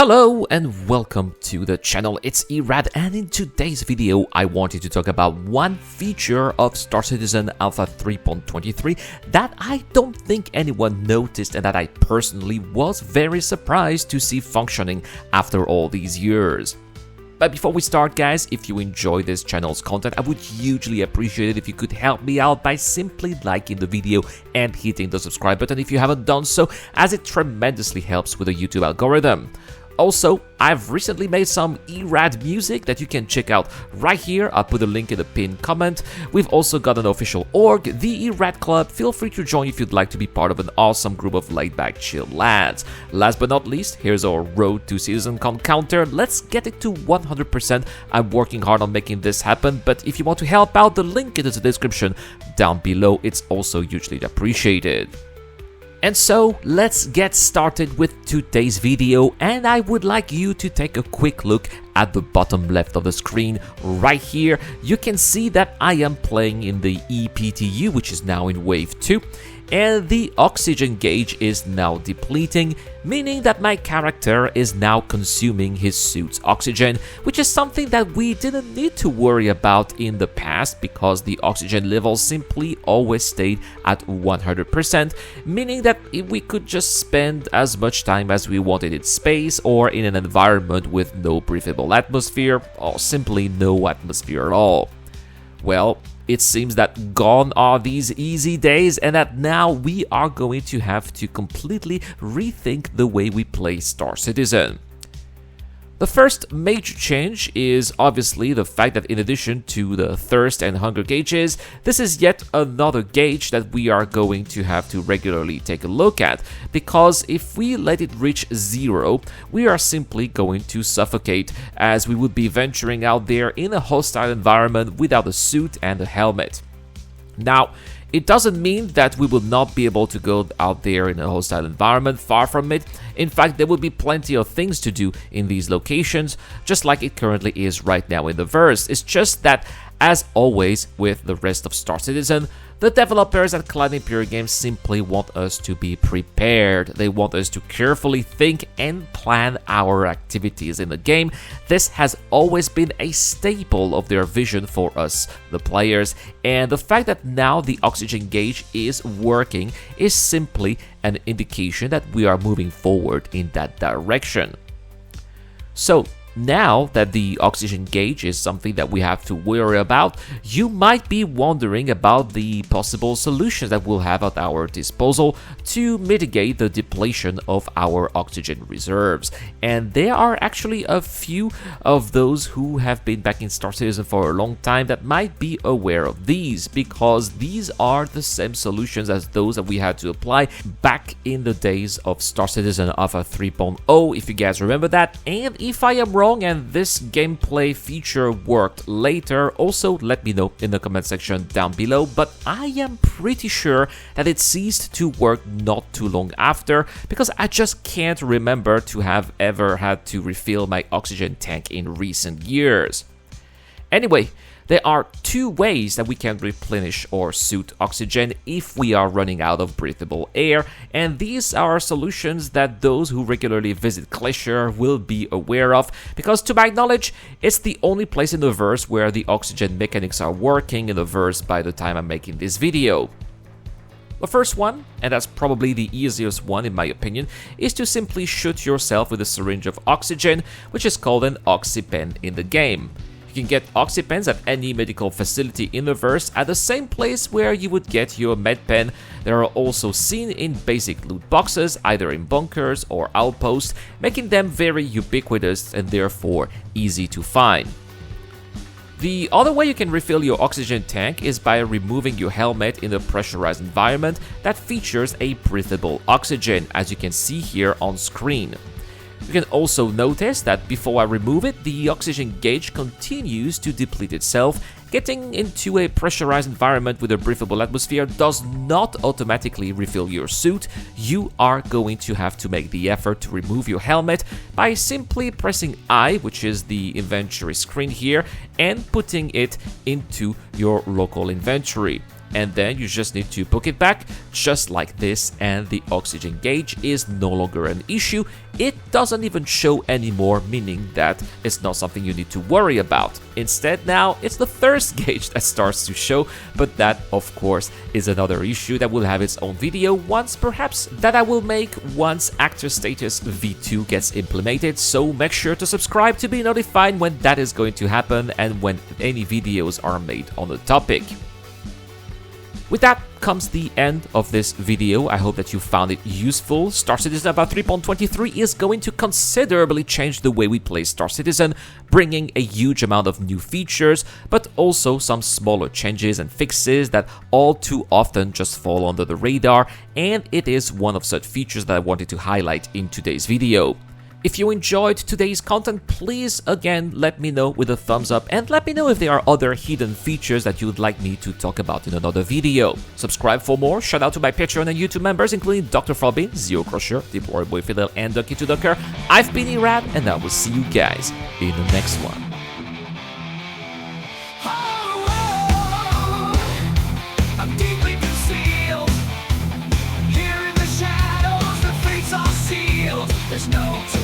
Hello and welcome to the channel, it's Irad, and in today's video I wanted to talk about one feature of Star Citizen Alpha 3.23 that I don't think anyone noticed and that I personally was very surprised to see functioning after all these years. But before we start, guys, if you enjoy this channel's content, I would hugely appreciate it if you could help me out by simply liking the video and hitting the subscribe button if you haven't done so, as it tremendously helps with the YouTube algorithm. Also, I've recently made some Irad music that you can check out right here. I'll put a link in the pinned comment. We've also got an official org, the Irad Club. Feel free to join if you'd like to be part of an awesome group of laid-back chill lads. Last but not least, here's our Road to CitizenCon counter. Let's get it to 100%. I'm working hard on making this happen, but if you want to help out, the link is in the description down below. It's also hugely appreciated. And so, let's get started with today's video, and I would like you to take a quick look at the bottom left of the screen. Right here, you can see that I am playing in the EPTU, which is now in Wave 2, and the oxygen gauge is now depleting, meaning that my character is now consuming his suit's oxygen, which is something that we didn't need to worry about in the past because the oxygen levels simply always stayed at 100%, meaning that we could just spend as much time as we wanted in space or in an environment with no breathable atmosphere or simply no atmosphere at all. Well, it seems that gone are these easy days and that now we are going to have to completely rethink the way we play Star Citizen. The first major change is obviously the fact that in addition to the thirst and hunger gauges, this is yet another gauge that we are going to have to regularly take a look at, because if we let it reach 0, we are simply going to suffocate, as we would be venturing out there in a hostile environment without a suit and a helmet. Now, it doesn't mean that we will not be able to go out there in a hostile environment, far from it. In fact, there will be plenty of things to do in these locations, just like it currently is right now in the verse. It's just that, as always with the rest of Star Citizen, the developers at Cloud Imperial Games simply want us to be prepared. They want us to carefully think and plan our activities in the game. This has always been a staple of their vision for us, the players, and the fact that now the oxygen gauge is working is simply an indication that we are moving forward in that direction. So, now that the oxygen gauge is something that we have to worry about, you might be wondering about the possible solutions that we'll have at our disposal to mitigate the depletion of our oxygen reserves. And there are actually a few of those who have been back in Star Citizen for a long time that might be aware of these, because these are the same solutions as those that we had to apply back in the days of Star Citizen Alpha 3.0, if you guys remember that. And if I am wrong and this gameplay feature worked later, also let me know in the comment section down below, but I am pretty sure that it ceased to work not too long after, because I just can't remember to have ever had to refill my oxygen tank in recent years. Anyway, there are two ways that we can replenish our suit oxygen if we are running out of breathable air, and these are solutions that those who regularly visit Glacier will be aware of, because to my knowledge, it's the only place in the verse where the oxygen mechanics are working in the verse by the time I'm making this video. The first one, and that's probably the easiest one in my opinion, is to simply shoot yourself with a syringe of oxygen, which is called an oxypen in the game. You can get oxypens at any medical facility in the verse at the same place where you would get your medpen. They are also seen in basic loot boxes, either in bunkers or outposts, making them very ubiquitous and therefore easy to find. The other way you can refill your oxygen tank is by removing your helmet in a pressurized environment that features a breathable oxygen, as you can see here on screen. You can also notice that before I remove it, the oxygen gauge continues to deplete itself. Getting into a pressurized environment with a breathable atmosphere does not automatically refill your suit. You are going to have to make the effort to remove your helmet by simply pressing I, which is the inventory screen here, and putting it into your local inventory. and then you just need to put it back just like this, and the oxygen gauge is no longer an issue. It doesn't even show anymore, meaning that it's not something you need to worry about. Instead, now it's the thirst gauge that starts to show, but that of course is another issue that will have its own video once, perhaps, that I will make once Actor Status V2 gets implemented, so make sure to subscribe to be notified when that is going to happen and when any videos are made on the topic. With that comes the end of this video. I hope that you found it useful. Star Citizen Alpha 3.23 is going to considerably change the way we play Star Citizen, bringing a huge amount of new features, but also some smaller changes and fixes that all too often just fall under the radar, and it is one of such features that I wanted to highlight in today's video. If you enjoyed today's content, please again let me know with a thumbs up, and let me know if there are other hidden features that you would like me to talk about in another video. Subscribe for more. Shout out to my Patreon and YouTube members, including Dr. Falbin, Zero Crusher, Deep Warrior Boy Fidel, and Ducky2Ducker. I've been Irad, and I will see you guys in the next one. There's no